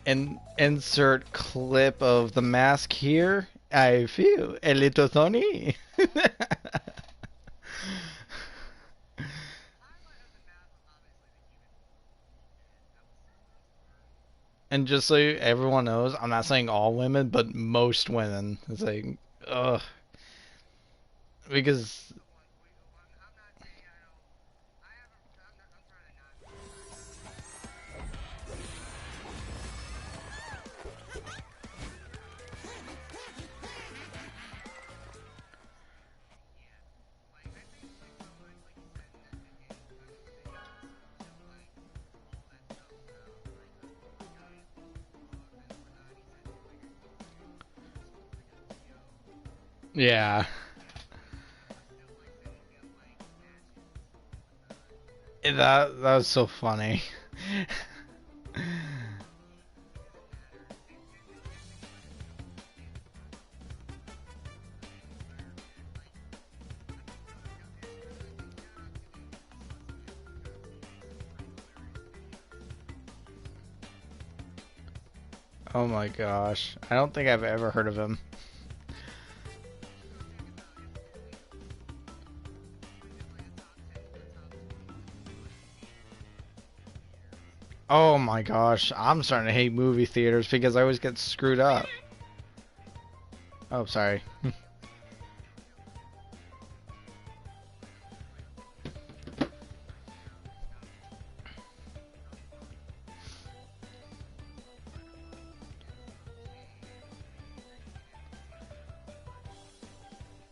And insert clip of the mask here. I feel a little Tony. And just so everyone knows, I'm not saying all women, but most women. It's like, ugh. Because, yeah. That was so funny. Oh my gosh. I don't think I've ever heard of him. Oh my gosh. I'm starting to hate movie theaters because I always get screwed up. Oh, sorry.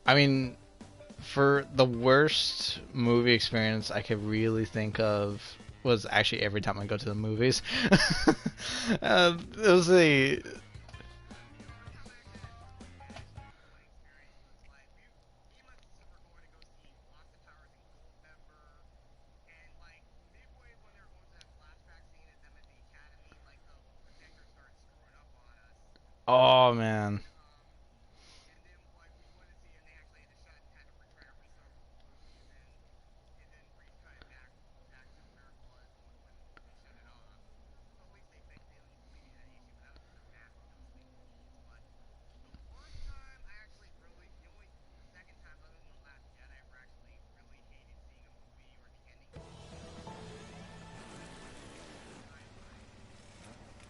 I mean, for the worst movie experience I could really think of was actually every time I go to the movies. It was a oh man.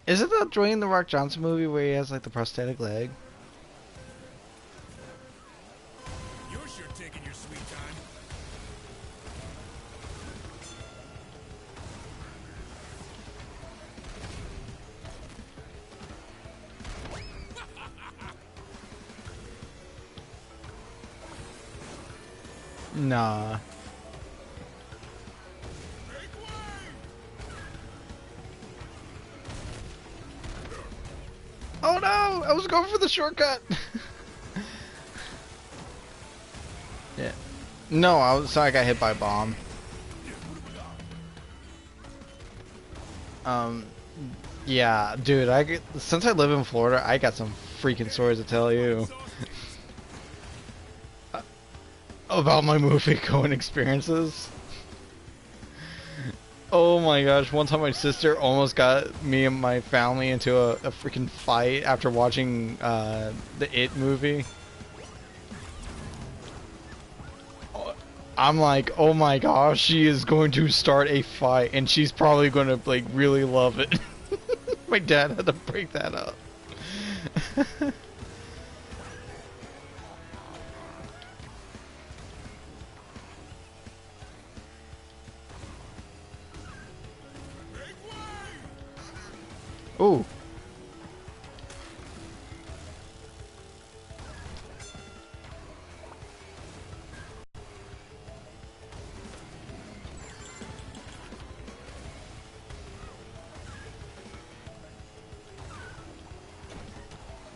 Is it that Dwayne the Rock Johnson movie where he has like the prosthetic leg? You're sure taking your sweet time. Nah. Make way! Oh no! I was going for the shortcut. Yeah. No, I was sorry. I got hit by a bomb. Um. Yeah, dude. Since I live in Florida, I got some freaking stories to tell you about my movie going experiences. Oh my gosh, one time my sister almost got me and my family into a freaking fight after watching the It movie. I'm like, oh my gosh, she is going to start a fight and she's probably going to like really love it. My dad had to break that up. Ooh.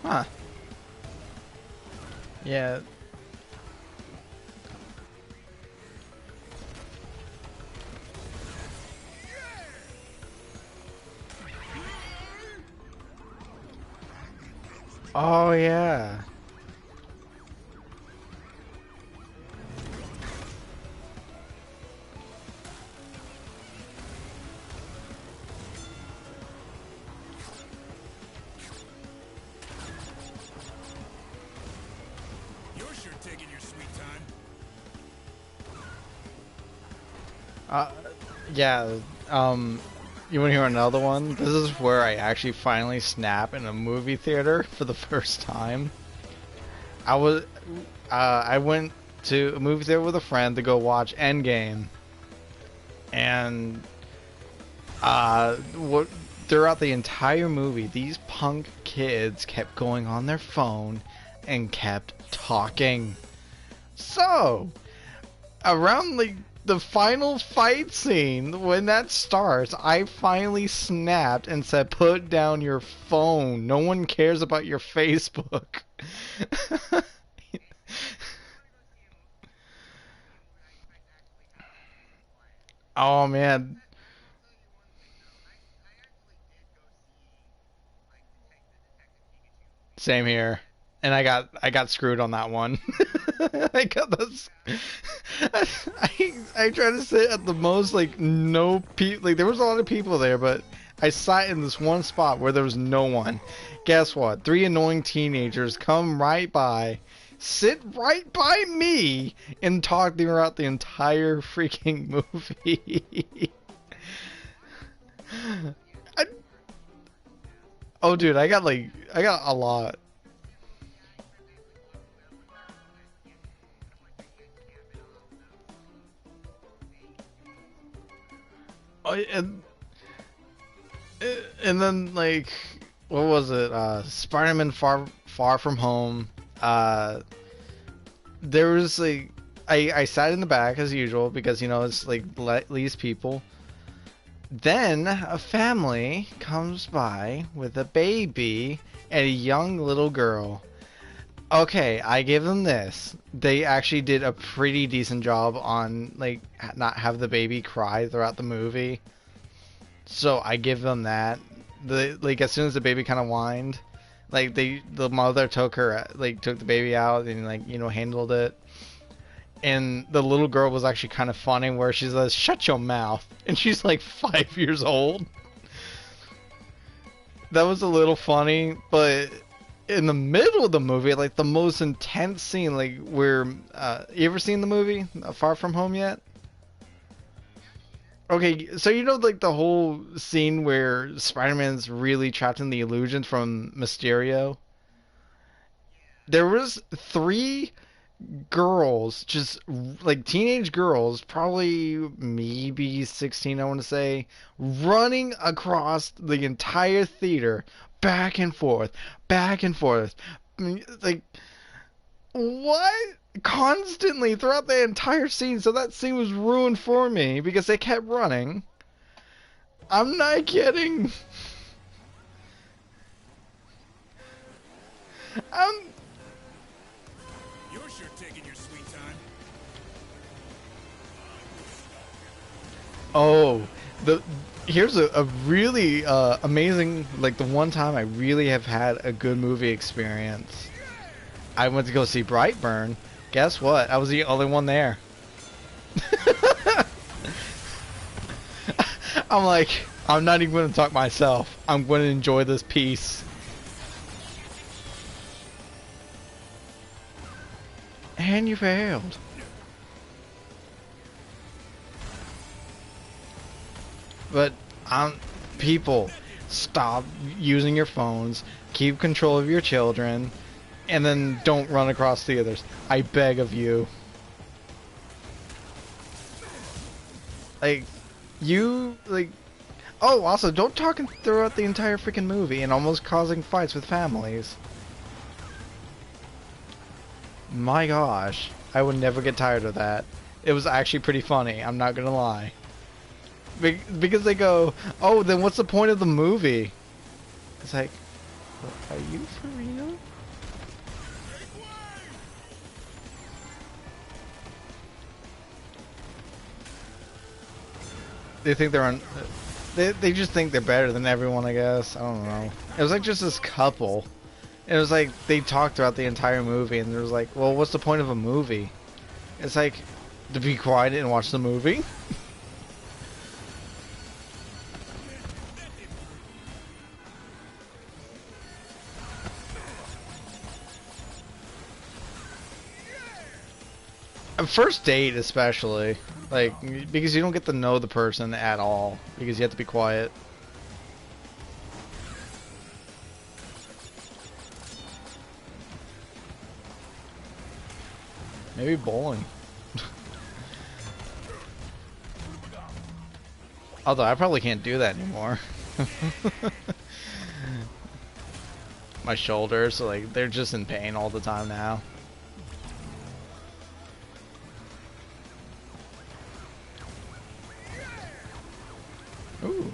Huh. Yeah. Oh yeah. You're sure taking your sweet time. Uh, yeah. You want to hear another one? This is where I actually finally snap in a movie theater for the first time. I was, I went to a movie theater with a friend to go watch Endgame, and what throughout the entire movie, these punk kids kept going on their phone and kept talking. So, around the final fight scene, when that starts, I finally snapped and said, "Put down your phone. No one cares about your Facebook." Oh man, same here. And I got screwed on that one. I got this. I tried to sit at the most like no people. Like there was a lot of people there, but I sat in this one spot where there was no one. Guess what? Three annoying teenagers come right by, sit right by me, and talk throughout the entire freaking movie. I, oh, dude, I got a lot. Oh, and then like what was it? Spider-Man Far From Home. Uh, there was like I sat in the back as usual because you know it's like least people. Then a family comes by with a baby and a young little girl. Okay, I give them this. They actually did a pretty decent job on like not have the baby cry throughout the movie. So I give them that. The like as soon as the baby kind of whined, like the mother took her like took the baby out and like you know handled it. And the little girl was actually kind of funny where she says, "Shut your mouth," and she's like 5 years old. That was a little funny, but in the middle of the movie, like the most intense scene, like where you ever seen the movie Far From Home yet? Okay, so you know like the whole scene where Spider-Man's really trapped in the illusion from Mysterio. There was three girls, just like teenage girls, probably maybe 16, I want to say, running across the entire theater, back and forth, back and forth. Like, what? Constantly throughout the entire scene. So that scene was ruined for me because they kept running. I'm not kidding. I'm. You're sure taking your sweet time. Oh, the here's a really amazing like the one time I really have had a good movie experience. I went to go see Brightburn. Guess what? I was the only one there. I'm like, I'm not even going to talk myself. I'm going to enjoy this piece. And you failed. But people, stop using your phones. Keep control of your children, and then don't run across theaters. I beg of you. Like, like. Oh, also, don't talk throughout the entire freaking movie and almost causing fights with families. My gosh, I would never get tired of that. It was actually pretty funny. I'm not gonna lie. Because they go, oh, then what's the point of the movie? It's like, are you for real? They think they're on. They just think they're better than everyone, I guess. I don't know. It was like just this couple. It was like they talked throughout the entire movie, and it was like, well, what's the point of a movie? It's like to be quiet and watch the movie. A first date, especially, like because you don't get to know the person at all because you have to be quiet. Maybe bowling. Although I probably can't do that anymore. My shoulders, like, they're just in pain all the time now. Ooh.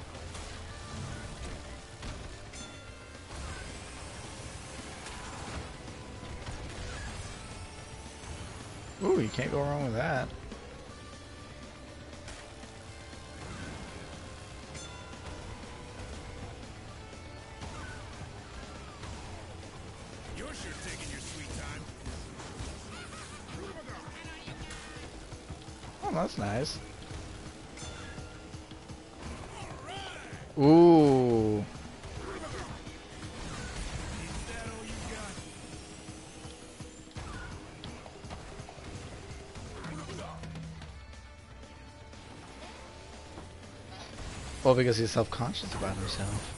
Ooh, you can't go wrong with that. You're sure taking your sweet time. Oh, that's nice. Ooh. Is that all you got? Well, because he's self-conscious about himself.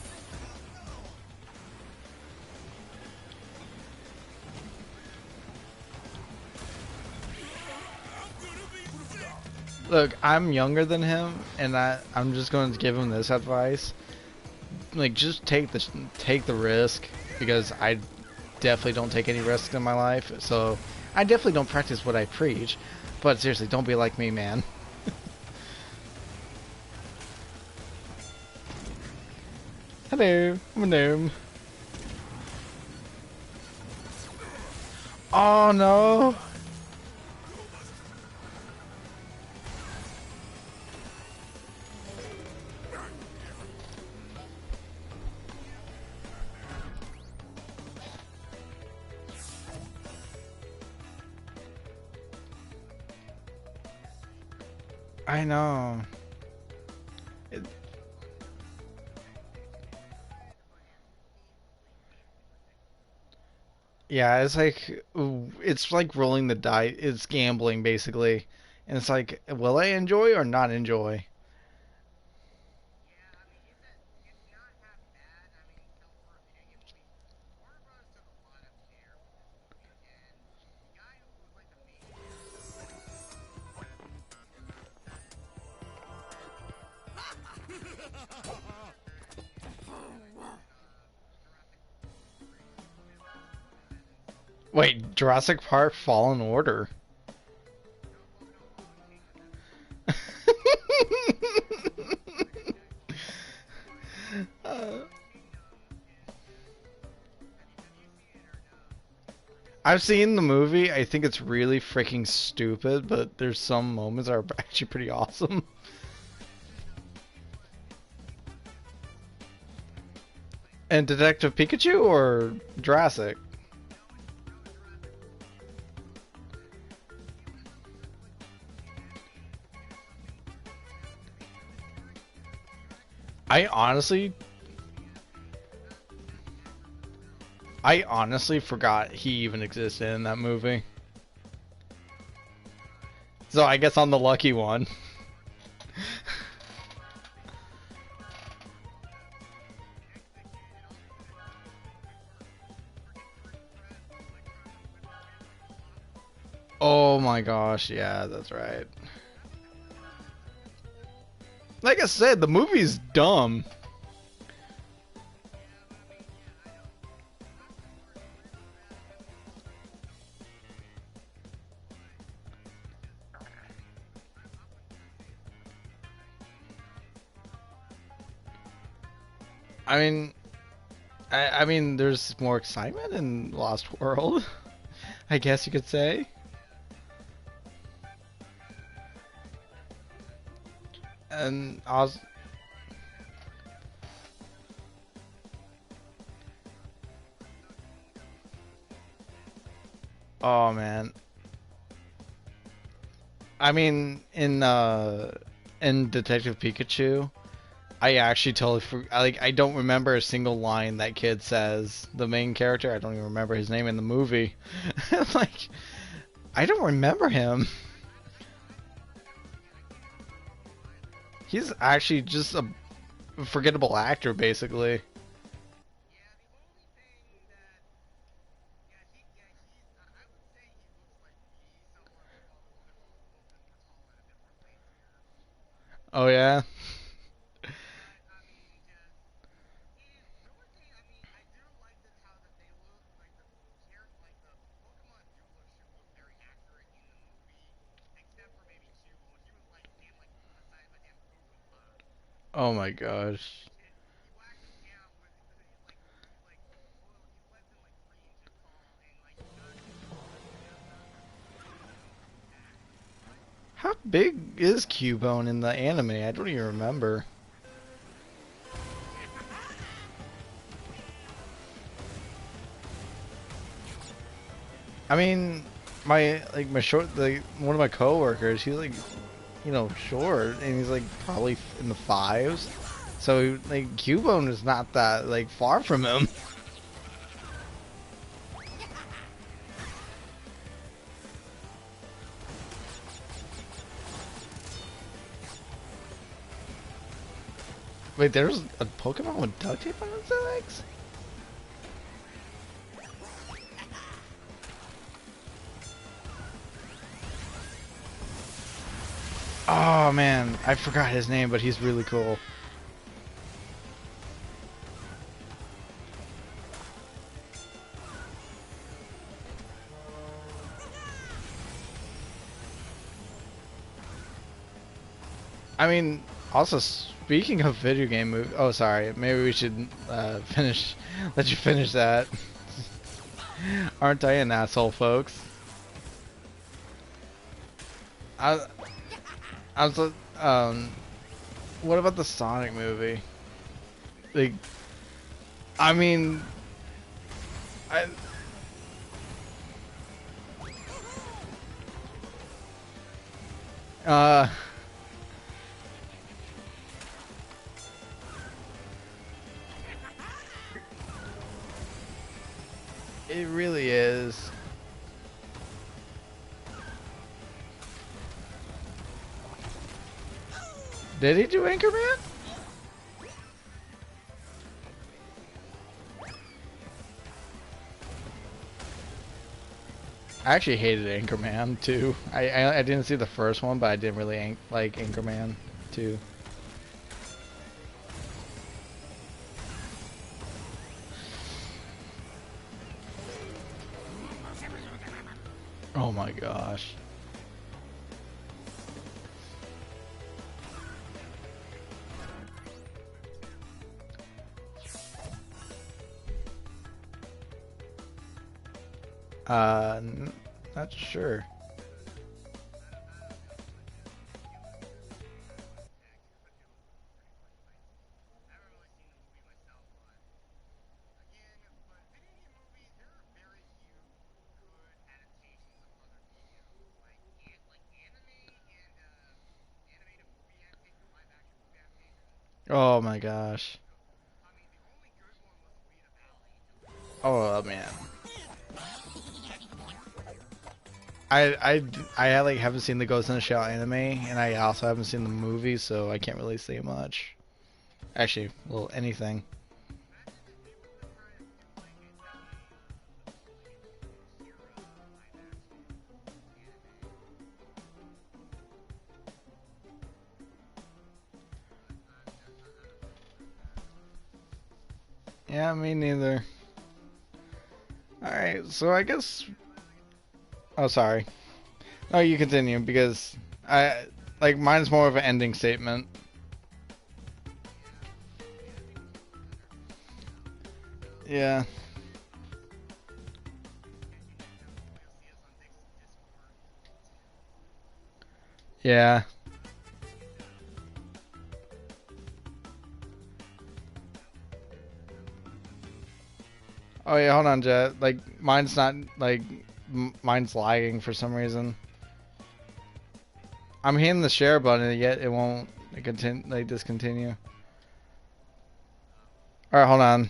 Look, I'm younger than him, and I'm just going to give him this advice. Like, just take the risk, because I definitely don't take any risks in my life. So I definitely don't practice what I preach. But seriously, don't be like me, man. Hello, I'm a gnome. Oh no! I know. It, yeah, it's like rolling the die. It's gambling basically, and it's like, will I enjoy or not enjoy? Wait, Jurassic Park Fallen Order. Uh, I've seen the movie. I think it's really freaking stupid, but there's some moments that are actually pretty awesome. And Detective Pikachu or Jurassic? I honestly, I honestly forgot he even existed in that movie. So I guess I'm the lucky one. Oh my gosh, yeah, that's right. Like I said, the movie's dumb. I mean, I mean, there's more excitement in Lost World, I guess you could say. And I was, oh man, I mean, in Detective Pikachu, I actually totally like I don't remember a single line that kid says. The main character, I don't even remember his name in the movie. Like, I don't remember him. He's actually just a forgettable actor, basically. Oh yeah. Oh my gosh. How big is Cubone in the anime? I don't even remember. I mean, my short one of my coworkers, he's like, short, and he's like probably in the fives. So like Cubone is not that like far from him. Wait, there's a Pokemon with duct tape on its legs? Oh man, I forgot his name, but he's really cool. I mean, also speaking of video game movie. Oh, sorry. Maybe we should finish. Let you finish that. Aren't I an asshole, folks? I, I was. What about the Sonic movie? Like, I mean, I. Uh, it really is. Did he do Anchorman? I actually hated Anchorman too. I didn't see the first one, but I didn't really like Anchorman too. Oh my gosh. Not sure. Oh my gosh. Oh man. I like haven't seen the Ghost in the Shell anime, and I also haven't seen the movie, so I can't really say much. Actually, well, anything. Yeah, me neither. Alright, so I guess. Oh, sorry. No, you continue because I like mine's more of an ending statement. Yeah. Yeah. Oh yeah, hold on, Jet. Like mine's not like mine's lagging for some reason. I'm hitting the share button yet it won't continue like discontinue. All right, hold on.